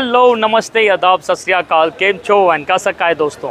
Hello, नमस्ते, आदाब, सत श्री अकाल, केम छो एंड कैसा है दोस्तों।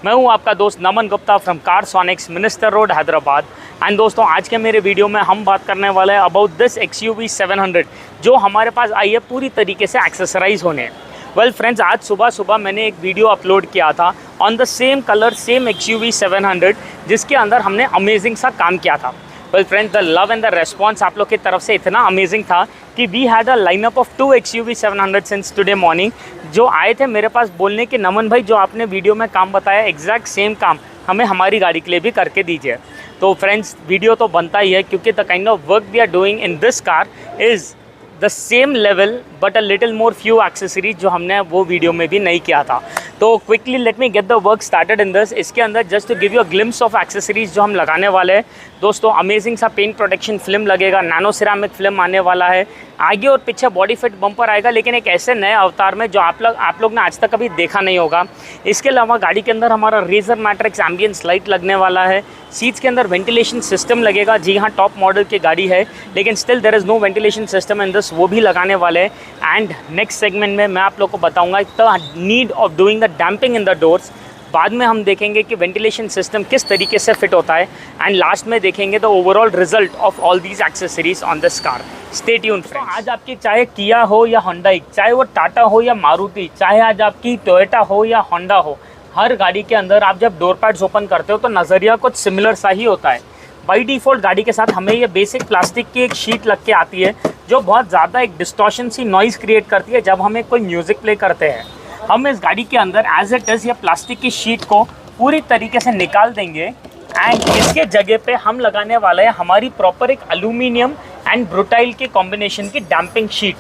मैं हूं आपका दोस्त Naman Gupta from Carsonics, Minister Road, Hyderabad. And दोस्तों, आज के मेरे वीडियो में हम बात करने वाले हैं अबाउट दिस XUV 700 जो हमारे पास आई है पूरी तरीके से एक्सेसराइज होने। वेल फ्रेंड्स, आज सुबह मैंने एक वीडियो अपलोड किया था on the same colour same XUV 700 जिसके अंदर हमने अमेजिंग सा काम किया था। Well friends, the love and the response आप लोग की तरफ से इतना अमेजिंग था कि we had a lineup of 2 XUV 700 since today morning, जो आए थे मेरे पास बोलने कि नमन भाई, जो आपने वीडियो में काम बताया एग्जैक्ट सेम काम हमें हमारी गाड़ी के लिए भी करके दीजिए। तो फ्रेंड्स, वीडियो तो बनता ही है क्योंकि the kind of work we are doing in this car is the same level but a little more few accessories जो हमने वो वीडियो में भी नहीं किया था। तो quickly let me get the work started in this. इसके अंदर just to give you a glimpse of accessories जो हम लगाने वाले हैं दोस्तों, अमेजिंग सा पेंट प्रोटेक्शन फिल्म लगेगा, नैनो सिरामिक फिल्म आने वाला है, आगे और पीछे बॉडी फिट बम्पर आएगा, लेकिन एक ऐसे नए अवतार में जो आप लोग ने आज तक कभी देखा नहीं होगा। इसके अलावा गाड़ी के अंदर हमारा रेजर मैट्रिक्स एम्बियंस लाइट लगने वाला है, सीट्स के अंदर वेंटिलेशन सिस्टम लगेगा। जी हाँ, टॉप मॉडल की गाड़ी है लेकिन still there is no ventilation system in this, वो भी लगाने वाले हैं। एंड नेक्स्ट सेगमेंट में मैं आप लोग को बताऊंगा the need of doing the damping in the doors. बाद में हम देखेंगे कि वेंटिलेशन सिस्टम किस तरीके से फिट होता है एंड लास्ट में देखेंगे the overall result of all these accessories on this car. Stay tuned friends. आज आपकी चाहे किया हो या होंडा, चाहे वो टाटा हो या मारुति, चाहे आज आपकी टोयोटा हो या होंडा हो, हर गाड़ी के अंदर आप जब डोर पैड्स ओपन करते हो तो नज़रिया कुछ सिमिलर सा ही होता है। बाई डिफ़ॉल्ट गाड़ी के साथ हमें ये बेसिक प्लास्टिक की एक शीट लग के आती है जो बहुत ज़्यादा एक डिस्टॉर्शन सी नॉइज़ क्रिएट करती है जब हमें कोई म्यूज़िक प्ले करते हैं। हम इस गाड़ी के अंदर एज इट इज़ या प्लास्टिक की शीट को पूरी तरीके से निकाल देंगे एंड इसके जगह पे हम लगाने वाले हैं हमारी प्रॉपर एक एल्यूमिनियम एंड ब्रूटाइल के कॉम्बिनेशन की डैम्पिंग शीट।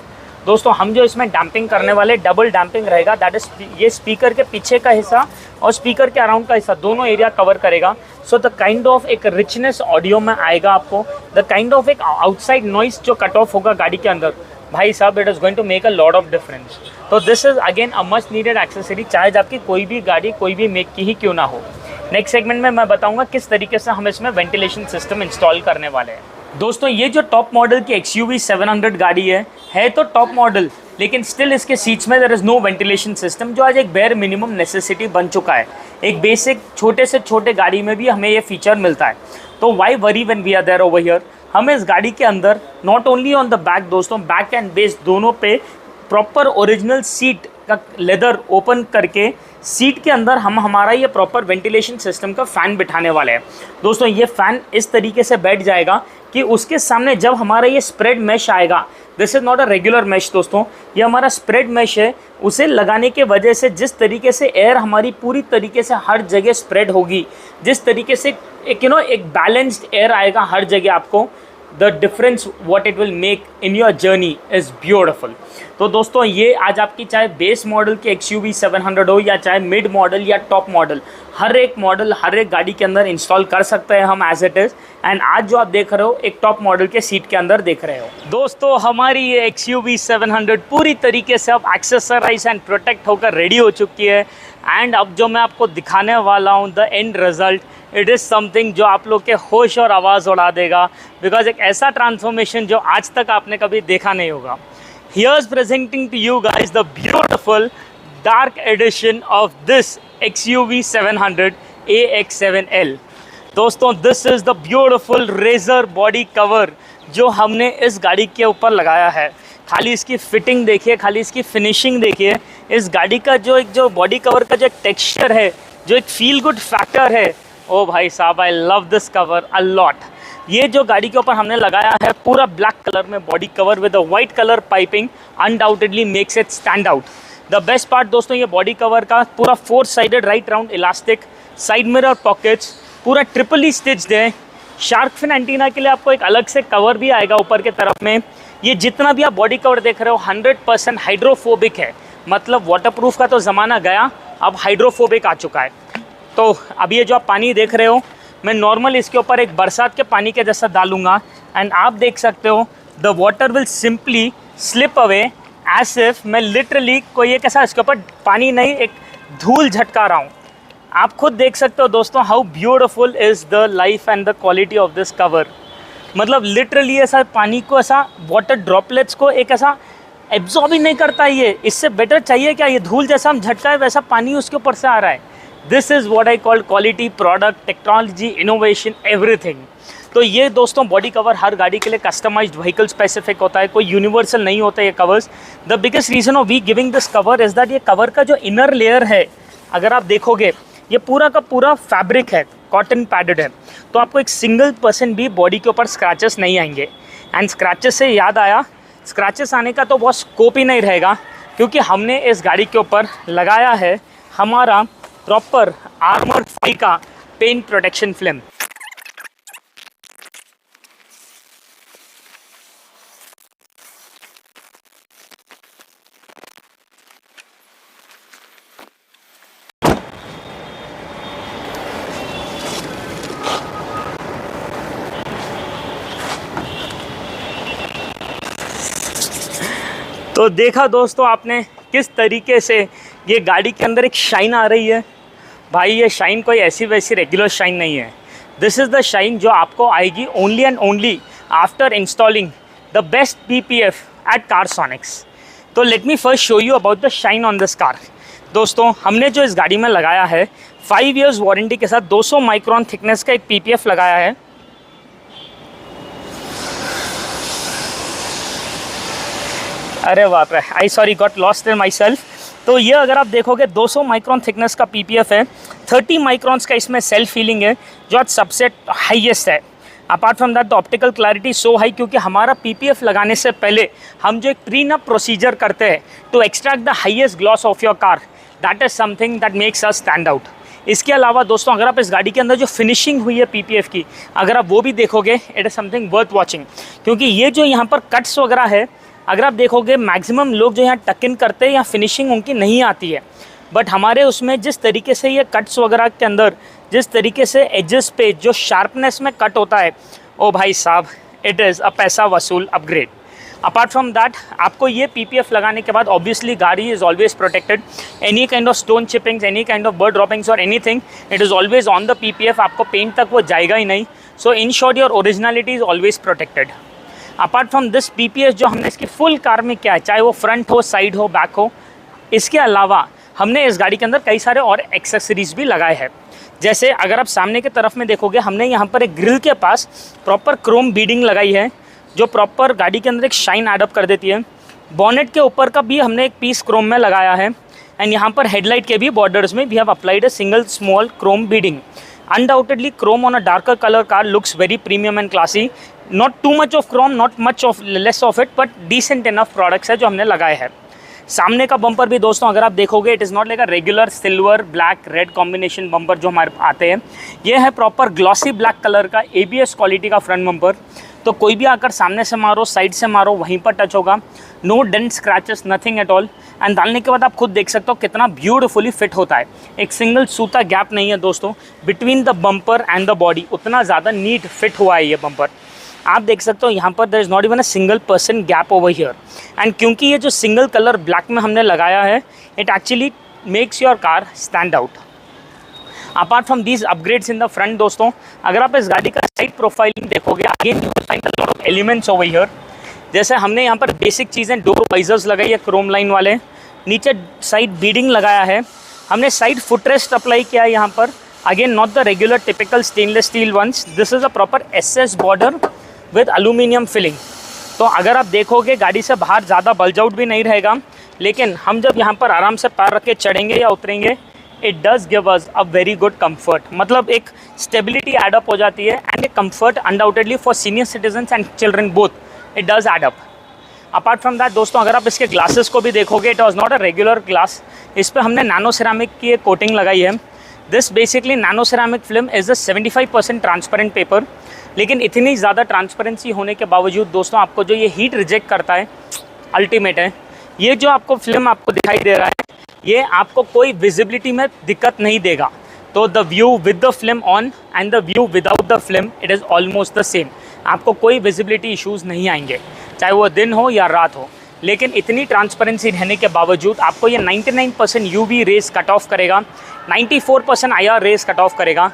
दोस्तों, हम जो इसमें डैम्पिंग करने वाले डबल डैम्पिंग रहेगा, दैट इज़ ये स्पीकर के पीछे का हिस्सा और स्पीकर के अराउंड का हिस्सा दोनों एरिया कवर करेगा। सो द काइंड ऑफ एक रिचनेस ऑडियो में आएगा आपको, द काइंड ऑफ एक आउटसाइड नॉइस जो कट ऑफ होगा गाड़ी के अंदर, भाई साहब, it is going to make a lot of difference. तो this is again a much needed accessory, चाहे आपकी कोई भी गाड़ी कोई भी मेक की ही क्यों ना हो। नेक्स्ट सेगमेंट में मैं बताऊंगा किस तरीके से हम इसमें वेंटिलेशन सिस्टम इंस्टॉल करने वाले हैं। दोस्तों, ये जो टॉप मॉडल की XUV 700 गाड़ी है तो टॉप मॉडल, लेकिन स्टिल इसके सीट्स में there is no ventilation system, जो आज एक बेयर मिनिमम नेसेसिटी बन चुका है। एक बेसिक छोटे से छोटे गाड़ी में भी हमें ये फीचर मिलता है। तो why worry when we are there over here. हमें इस गाड़ी के अंदर not only on the back दोस्तों, बैक एंड बेस दोनों पे प्रॉपर ओरिजिनल सीट का लेदर ओपन करके सीट के अंदर हम हमारा ये प्रॉपर वेंटिलेशन सिस्टम का फ़ैन बिठाने वाले हैं। दोस्तों, ये फ़ैन इस तरीके से बैठ जाएगा कि उसके सामने जब हमारा ये स्प्रेड मैश आएगा, this is not a regular mesh दोस्तों, ये हमारा स्प्रेड मैश है, उसे लगाने के वजह से जिस तरीके से एयर हमारी पूरी तरीके से हर जगह स्प्रेड होगी, जिस तरीके से एक एक बैलेंस्ड एयर आएगा हर जगह आपको, the difference what it will make in your journey is beautiful. तो दोस्तों, ये आज आपकी चाहे बेस मॉडल की XUV 700 हो या चाहे मिड मॉडल या टॉप मॉडल, हर एक मॉडल हर एक गाड़ी के अंदर इंस्टॉल कर सकते हैं हम एज इट इज़। एंड आज जो आप देख रहे हो एक टॉप मॉडल के सीट के अंदर देख रहे हो। दोस्तों, हमारी ये XUV 700 पूरी तरीके से अब एक्सेसराइज एंड प्रोटेक्ट होकर रेडी हो चुकी है। एंड अब जो मैं आपको दिखाने वाला हूँ the end result, it is something जो आप लोग के होश और आवाज़ उड़ा देगा, बिकॉज एक ऐसा ट्रांसफॉर्मेशन जो आज तक आपने कभी देखा नहीं होगा। Here's presenting to you guys the beautiful dark edition of this XUV 700 AX7L। दोस्तों, this is the beautiful razor body cover जो हमने इस गाड़ी के ऊपर लगाया है। खाली इसकी फिटिंग देखिए, खाली इसकी फिनिशिंग देखिए, इस गाड़ी का जो बॉडी कवर का जो एक टेक्सचर है, जो एक फील गुड फैक्टर है, ओ भाई साहब, I love this cover a lot. ये जो गाड़ी के ऊपर हमने लगाया है पूरा ब्लैक कलर में body cover with a white colour piping undoubtedly makes it stand out. The best part दोस्तों, ये बॉडी कवर का पूरा 4 sided right round elastic, side mirror pockets, पूरा ट्रिपली स्टिच्ड है। शार्क फिन एंटीना के लिए आपको एक अलग से कवर भी आएगा ऊपर के तरफ में। ये जितना भी आप बॉडी कवर देख रहे हो 100% हाइड्रोफोबिक है, मतलब वाटरप्रूफ का तो ज़माना गया, अब हाइड्रोफोबिक आ चुका है। तो अब ये जो आप पानी देख रहे हो, मैं नॉर्मल इसके ऊपर एक बरसात के पानी के जैसा डालूंगा एंड आप देख सकते हो the water will simply slip away as if मैं लिटरली कोई एक ऐसा इसके ऊपर पानी नहीं, एक धूल झटका रहा हूँ। आप खुद देख सकते हो दोस्तों how beautiful is the life and the quality of this cover. मतलब लिटरली ऐसा पानी को, ऐसा वाटर ड्रॉपलेट्स को एक ऐसा एब्जॉर्ब ही नहीं करता ये। इससे बेटर चाहिए क्या, ये धूल जैसा हम झटका है वैसा पानी उसके ऊपर से आ रहा है। This is what I call quality, product, technology, innovation, everything. तो ये दोस्तों बॉडी कवर हर गाड़ी के लिए कस्टमाइज्ड व्हीकल स्पेसिफिक होता है, कोई यूनिवर्सल नहीं होता ये covers. The biggest reason of we giving this cover is that ये कवर का जो इनर लेयर है, अगर आप देखोगे ये पूरा का पूरा फैब्रिक है, कॉटन पैडेड है, तो आपको एक सिंगल % भी बॉडी के ऊपर स्क्रैचेस नहीं आएंगे। एंड स्क्रैचेस से याद आया, स्क्रैचेस आने का तो बहुत स्कोप ही नहीं रहेगा, क्योंकि हमने इस गाड़ी के ऊपर लगाया है हमारा प्रॉपर आर्मर 5 का पेंट प्रोटेक्शन फिल्म। तो देखा दोस्तों आपने किस तरीके से ये गाड़ी के अंदर एक शाइन आ रही है। भाई ये शाइन कोई ऐसी वैसी रेगुलर शाइन नहीं है। दिस इज़ द शाइन जो आपको आएगी only and only after installing the best PPF at Carsonics. तो let me first show you about the shine on this car. दोस्तों हमने जो इस गाड़ी में लगाया है 5 इयर्स वारंटी के साथ 200 माइक्रोन थिकनेस का एक PPF लगाया है। अरे बाप रे, आई sorry got lost in my self. तो ये अगर आप देखोगे 200 माइक्रोन थिकनेस का PPF है, 30 माइक्रोन्स का इसमें सेल्फ फीलिंग है जो आज सबसे हाईएस्ट है। Apart from that the optical clarity so high, क्योंकि हमारा PPF लगाने से पहले हम जो एक क्लीन अप प्रोसीजर करते हैं to extract the highest gloss of your car, that is something that makes us stand out. इसके अलावा दोस्तों अगर आप इस गाड़ी के अंदर जो फिनिशिंग हुई है PPF की, अगर आप वो भी देखोगे it is something worth watching, क्योंकि ये जो यहाँ पर कट्स वगैरह है, अगर आप देखोगे मैक्सिमम लोग जो यहाँ टक इन करते हैं या फिनिशिंग उनकी नहीं आती है, बट हमारे उसमें जिस तरीके से ये कट्स वगैरह के अंदर जिस तरीके से एजेस पे जो शार्पनेस में कट होता है, ओ भाई साहब इट इज़ अ पैसा वसूल अपग्रेड। अपार्ट फ्रॉम दैट आपको ये PPF लगाने के बाद ऑब्वियसली गाड़ी is always protected. Any kind of stone chippings, any kind of bird droppings और anything, it is always on the PPF। आपको पेंट तक वो जाएगा ही नहीं। So in short your originality is always protected. Apart from this PPF जो हमने इसकी फुल कार में किया है, चाहे वो फ्रंट हो, साइड हो, बैक हो, इसके अलावा हमने इस गाड़ी के अंदर कई सारे और एक्सेसरीज़ भी लगाए हैं। जैसे अगर आप सामने की तरफ में देखोगे, हमने यहाँ पर एक ग्रिल के पास प्रॉपर क्रोम बीडिंग लगाई है जो प्रॉपर गाड़ी के अंदर एक शाइन एडअप कर देती है। बॉनेट के ऊपर का भी हमने एक पीस क्रोम में लगाया है। एंड यहाँ पर हेडलाइट के भी बॉर्डर्स में we have applied a single small chrome beading. Undoubtedly chrome on a darker color car looks very premium and classy. Not too much of chrome, not much of less of it, but decent enough products है जो हमने लगाए हैं। सामने का bumper भी दोस्तों अगर आप देखोगे it is not like a regular silver black red combination bumper जो हमारे आते हैं। ये है प्रॉपर ग्लॉसी ब्लैक कलर का ABS क्वालिटी का फ्रंट बम्पर। तो कोई भी आकर सामने से मारो, साइड से मारो, वहीं पर टच होगा। No dent scratches, nothing at all. And डालने के बाद आप खुद देख सकते हो कितना ब्यूटीफुली फिट होता है। एक सिंगल सूता गैप नहीं है दोस्तों between the bumper and the body, उतना ज़्यादा नीट फिट हुआ है ये बम्पर। आप देख सकते हो यहाँ पर there is not even a single % gap over here. And क्योंकि ये जो सिंगल कलर ब्लैक में हमने लगाया है, it actually makes your car stand out. Apart from these upgrades in the front दोस्तों, अगर आप इस गाड़ी का साइड प्रोफाइलिंग देखोगे, again you will find a lot of elements over here. जैसे हमने यहाँ पर बेसिक चीज़ें, डोर वाइजर्स लगाई है क्रोम लाइन वाले, नीचे साइड बीडिंग लगाया है, हमने साइड फुटरेस्ट अप्लाई किया है यहाँ पर। Again not the regular typical stainless steel ones, this is a proper SS border with aluminium filling. तो अगर आप देखोगे गाड़ी से बाहर ज़्यादा बल्ज आउट भी नहीं रहेगा, लेकिन हम जब यहाँ पर आराम से पैर रख के चढ़ेंगे या उतरेंगे, it does give us a very good comfort. मतलब एक स्टेबिलिटी एडअप हो जाती है and a comfort undoubtedly for senior citizens and children both, it does add up. Apart from that दोस्तों अगर आप इसके ग्लासेस को भी देखोगे, it was not a regular glass. इस पर हमने नैनो सिरामिक की एक कोटिंग लगाई है। This basically nano ceramic film is a 75% transparent paper. लेकिन इतनी ज़्यादा ट्रांसपेरेंसी होने के बावजूद दोस्तों आपको जो ये हीट रिजेक्ट करता है, अल्टीमेट है। ये जो आपको फिल्म आपको दिखाई दे रहा है, ये आपको कोई विजिबिलिटी में दिक्कत नहीं देगा। तो the view with the film on and the view without the film, it is almost the same. आपको कोई विजिबिलिटी इश्यूज़ नहीं आएंगे, चाहे वो दिन हो या रात हो। लेकिन इतनी ट्रांसपेरेंसी रहने के बावजूद आपको ये 99% UV रेज कट ऑफ करेगा, 94% IR रेज कट ऑफ करेगा,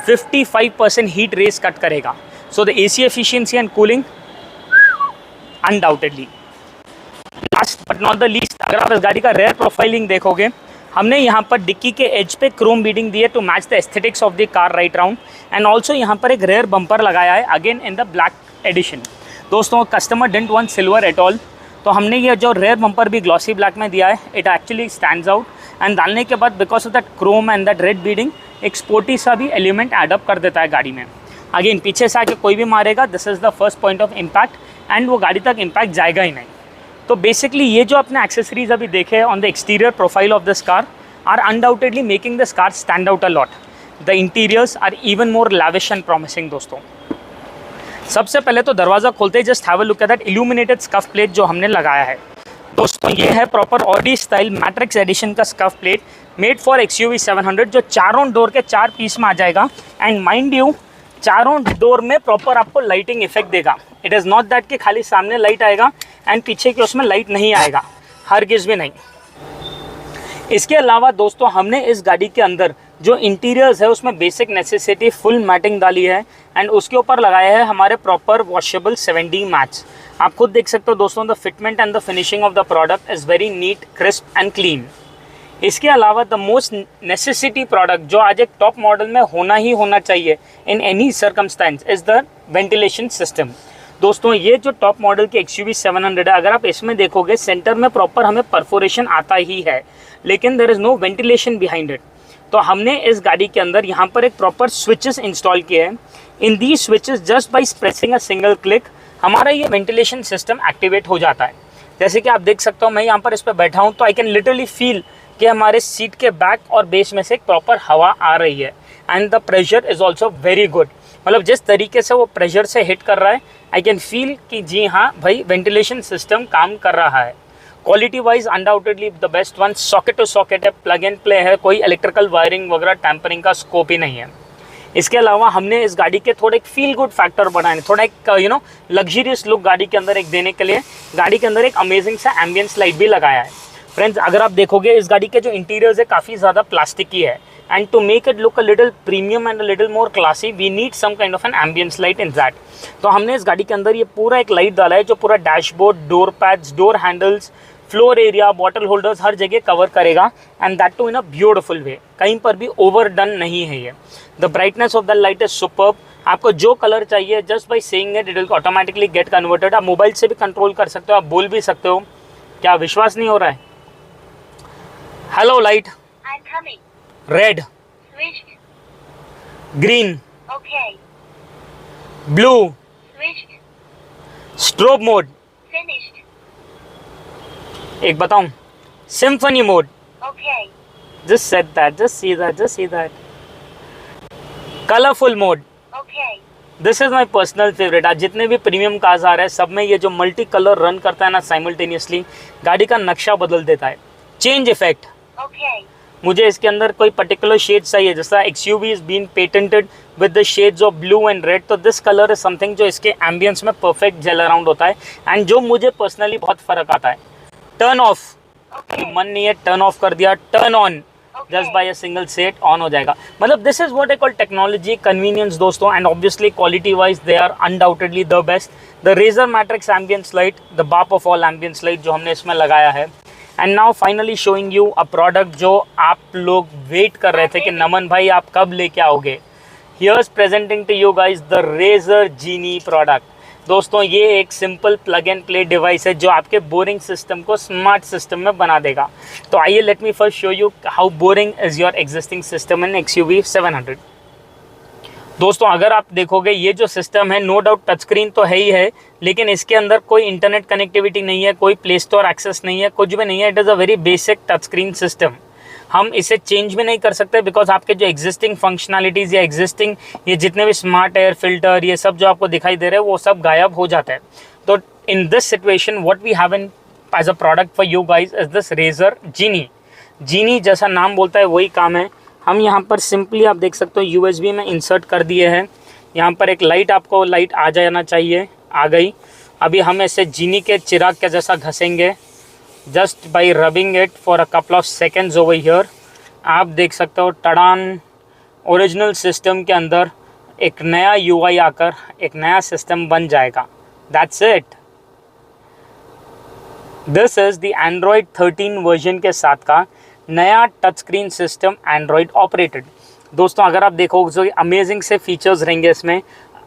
55% हीट रेज कट करेगा। So the AC efficiency and cooling undoubtedly. Last but not the least, अगर आप इस गाड़ी का रेयर प्रोफाइलिंग देखोगे, हमने यहाँ पर डिक्की के एज पे क्रोम बीडिंग दी है to match the aesthetics of the car right round. And also यहाँ पर एक रेयर बम्पर लगाया है again in the black edition. दोस्तों customer didn't want silver at all, तो हमने ये जो रेयर बम्पर भी ग्लॉसी ब्लैक में दिया है, it actually stands out. And डालने के बाद because of that chrome and that red beading एक स्पोर्टी सा भी एलिमेंट एडअप कर देता है गाड़ी में। अगेन पीछे से आके कोई भी मारेगा, this is the first point of impact and वो गाड़ी तक इम्पैक्ट जाएगा ही नहीं। तो बेसिकली ये जो अपने एक्सेसरीज अभी देखे on the exterior profile of this car are undoubtedly making this car stand out a lot. The interiors are even more lavish and promising. दोस्तों सबसे पहले तो दरवाज़ा खोलते ही just have a look at that illuminated scuff plate जो हमने लगाया है। दोस्तों ये है proper Audi style Matrix edition का scuff plate made for XUV 700, जो चारों डोर के 4 पीस में आ जाएगा। एंड माइंड यू चारों डोर में प्रॉपर आपको लाइटिंग इफेक्ट देगा। इट इज़ नॉट दैट कि खाली सामने लाइट आएगा एंड पीछे के उसमें लाइट नहीं आएगा, हरगिज़ भी नहीं। इसके अलावा दोस्तों हमने इस गाड़ी के अंदर जो इंटीरियर्स है उसमें बेसिक नेसेसिटी फुल मैटिंग डाली है एंड उसके ऊपर लगाया है हमारे प्रॉपर वॉशेबल 7D मैट्स। आप खुद देख सकते हो दोस्तों, the fitment and the finishing of the product is very neat, crisp and clean. इसके अलावा द मोस्ट नेसेसिटी प्रोडक्ट जो आज एक टॉप मॉडल में होना ही होना चाहिए in any circumstance is the ventilation system. दोस्तों ये जो टॉप मॉडल की XUV 700 है, अगर आप इसमें देखोगे सेंटर में प्रॉपर हमें परफोरेशन आता ही है, लेकिन there is no ventilation behind it. तो हमने इस गाड़ी के अंदर यहाँ पर एक प्रॉपर स्विचेस इंस्टॉल किए हैं। In the switches just by pressing a single click हमारा ये वेंटिलेशन सिस्टम एक्टिवेट हो जाता है। जैसे कि आप देख सकते हो, मैं यहाँ पर इस पर बैठा हूँ तो आई कैन लिटरली फील कि हमारे सीट के बैक और बेस में से एक प्रॉपर हवा आ रही है and the pressure is also very good. मतलब जिस तरीके से वो प्रेशर से हिट कर रहा है, आई कैन फील कि जी हाँ भाई वेंटिलेशन सिस्टम काम कर रहा है। Quality wise undoubtedly the best one, socket to socket है, प्लग एंड प्ले है, कोई इलेक्ट्रिकल वायरिंग वगैरह टैंपरिंग का स्कोप ही नहीं है। इसके अलावा हमने इस गाड़ी के थोड़े एक फील गुड फैक्टर बनाए, थोड़ा एक लग्जरियस लुक गाड़ी के अंदर एक देने के लिए गाड़ी के अंदर एक अमेजिंग सा एम्बियंस लाइट भी लगाया है। फ्रेंड्स अगर आप देखोगे इस गाड़ी के जो इंटीरियर्स है काफ़ी ज़्यादा प्लास्टिक की है and to make it look a little premium and a little more classy we need some kind of an ambience light in that. तो हमने इस गाड़ी के अंदर ये पूरा एक लाइट डाला है जो पूरा dashboard, door pads, door handles, floor area, bottle holders हर जगह कवर करेगा and that too in a beautiful way. कहीं पर भी ओवरडन नहीं है ये। The brightness of the light is superb. आपको जो कलर चाहिए just by saying it will automatically get converted. आप मोबाइल से भी कंट्रोल कर सकते हो, आप बोल भी सकते हो। क्या विश्वास नहीं हो रहा है? Hello light, red, green, blue, strobe mode, एक बताऊं, symphony mode. Just set that, just see that. Colorful mode. This is my personal favorite। आज जितने भी प्रीमियम कार्स आ रहे हैं सब में ये जो मल्टी कलर रन करता है ना साइमल्टेनियसली, गाड़ी का नक्शा बदल देता है। Change effect. मुझे इसके अंदर कोई पर्टिकुलर शेड चाहिए, जैसा XUV is been patented with the shades of blue and red, तो दिस कलर इज समथिंग जो इसके एम्बियंस में परफेक्ट जेल अराउंड होता है एंड जो मुझे पर्सनली बहुत फर्क आता है। टर्न ऑफ, मन नहीं है टर्न ऑफ कर दिया, turn on just by a single set on हो जाएगा। मतलब this is what I call technology, convenience दोस्तों, and obviously quality wise they are undoubtedly the best. The Razer Matrix ambience light, the बाप of all ambience light जो हमने इसमें लगाया है। And now finally showing you a product जो आप लोग वेट कर रहे थे कि नमन भाई आप कब लेके आओगे। Here's presenting to you guys the Razer Genie product. दोस्तों ये एक simple plug and play device है जो आपके बोरिंग सिस्टम को स्मार्ट सिस्टम में बना देगा। तो आइए let me first show you how boring is your existing system in XUV 700। दोस्तों अगर आप देखोगे ये जो सिस्टम है नो डाउट टच स्क्रीन तो है ही है, लेकिन इसके अंदर कोई इंटरनेट कनेक्टिविटी नहीं है, कोई प्ले स्टोर एक्सेस नहीं है, कुछ भी नहीं है। It is a very basic touch screen system. हम इसे चेंज भी नहीं कर सकते बिकॉज आपके जो एग्जिस्टिंग फंक्शनैलिटीज़ या एग्जिस्टिंग ये जितने भी स्मार्ट एयर फिल्टर ये सब जो आपको दिखाई दे रहे हैं वो सब गायब हो जाता है। तो in this situation what we have in as a product for you guys is this Razer Genie. Genie जैसा नाम बोलता है वही काम है। हम यहाँ पर सिंपली आप देख सकते हो USB में इंसर्ट कर दिए हैं। यहाँ पर एक लाइट, आपको लाइट आ जाना चाहिए, आ गई। अभी हम इसे जीनी के चिराग के जैसा घसेंगे just by rubbing it for a couple of seconds over here. आप देख सकते हो टडान, ओरिजिनल सिस्टम के अंदर एक नया UI आकर एक नया सिस्टम बन जाएगा। That's it. This is the Android 13 version के साथ का नया touch screen system Android operated. दोस्तों अगर आप देखोगे जो अमेजिंग से फीचर्स रहेंगे इसमें।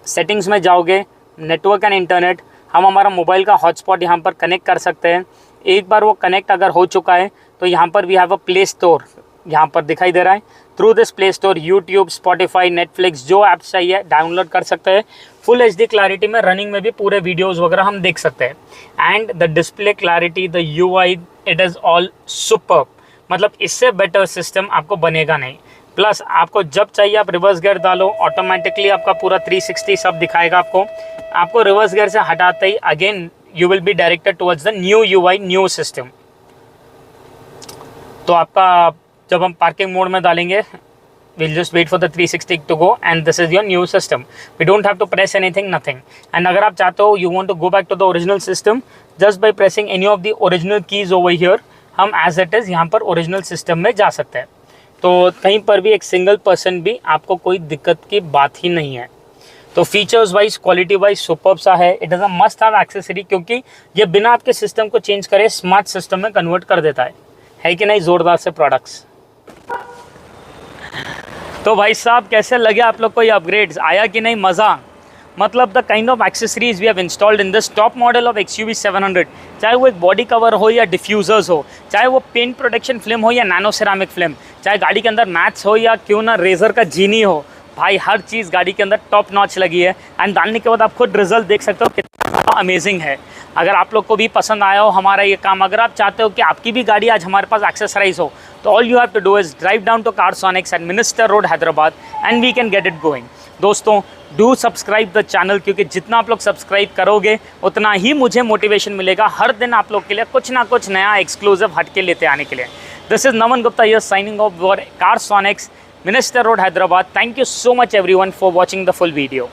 सेटिंग्स में जाओगे, नेटवर्क एंड इंटरनेट, हम हमारा मोबाइल का हॉटस्पॉट यहाँ पर कनेक्ट कर सकते हैं। एक बार वो कनेक्ट अगर हो चुका है तो यहाँ पर we have a play store, यहाँ पर दिखाई दे रहा है। Through this play store YouTube, Spotify, Netflix जो ऐप्स चाहिए डाउनलोड कर सकते हैं। फुल HD क्लैरिटी में रनिंग में भी पूरे वीडियोस वगैरह हम देख सकते हैं। And the display clarity, the UI, it is all superb. मतलब इससे बेटर सिस्टम आपको बनेगा नहीं। प्लस आपको जब चाहिए आप रिवर्स गियर डालो, ऑटोमेटिकली आपका पूरा 360 सब दिखाएगा आपको रिवर्स गियर से हटाते ही again you will be directed towards the new UI, new system. तो आपका जब हम पार्किंग मोड में डालेंगे, we'll just wait for the 360 to go and this is your new system. We don't have to press anything, nothing. And अगर आप चाहते हो you want to go back to the original system, just by pressing any of the original keys over here, हम as it is यहाँ पर original system में जा सकते हैं। तो कहीं पर भी एक सिंगल पर्सन भी आपको कोई दिक्कत की बात ही नहीं है। तो features wise, quality wise superb सा है। It is a must have accessory, क्योंकि ये बिना आपके सिस्टम को चेंज करे स्मार्ट सिस्टम में कन्वर्ट कर देता है कि नहीं? ज़ोरदार से प्रोडक्ट्स। तो भाई साहब कैसे लगे आप लोग को ये अपग्रेड्स? आया कि नहीं मज़ा? मतलब the kind of accessories we have installed in this top model of XUV 700, चाहे वो एक बॉडी कवर हो या डिफ्यूज़र्स हो, चाहे वो पेंट प्रोटेक्शन फिल्म हो या नैनो सिरामिक फिल्म, चाहे गाड़ी के अंदर मैट्स हो या क्यों ना रेजर का जीनी हो, भाई हर चीज़ गाड़ी के अंदर टॉप नॉच लगी है। एंड डालने के बाद आप खुद रिजल्ट देख सकते हो कितना अमेजिंग है। अगर आप लोग को भी पसंद आया हो हमारा ये काम, अगर आप चाहते हो कि आपकी भी गाड़ी आज हमारे पास एक्सेसराइज हो, तो all you have to do is drive down to Carsonics at Minister Road Hyderabad and we can get it going. दोस्तों डू सब्सक्राइब द चैनल, क्योंकि जितना आप लोग सब्सक्राइब करोगे उतना ही मुझे मोटिवेशन मिलेगा हर दिन आप लोग के लिए कुछ ना कुछ नया एक्सक्लूसिव हटके लेते आने के लिए। This is Naman Gupta here signing off for Carsonics, Minister Road, Hyderabad. Thank you so much everyone for watching the full video.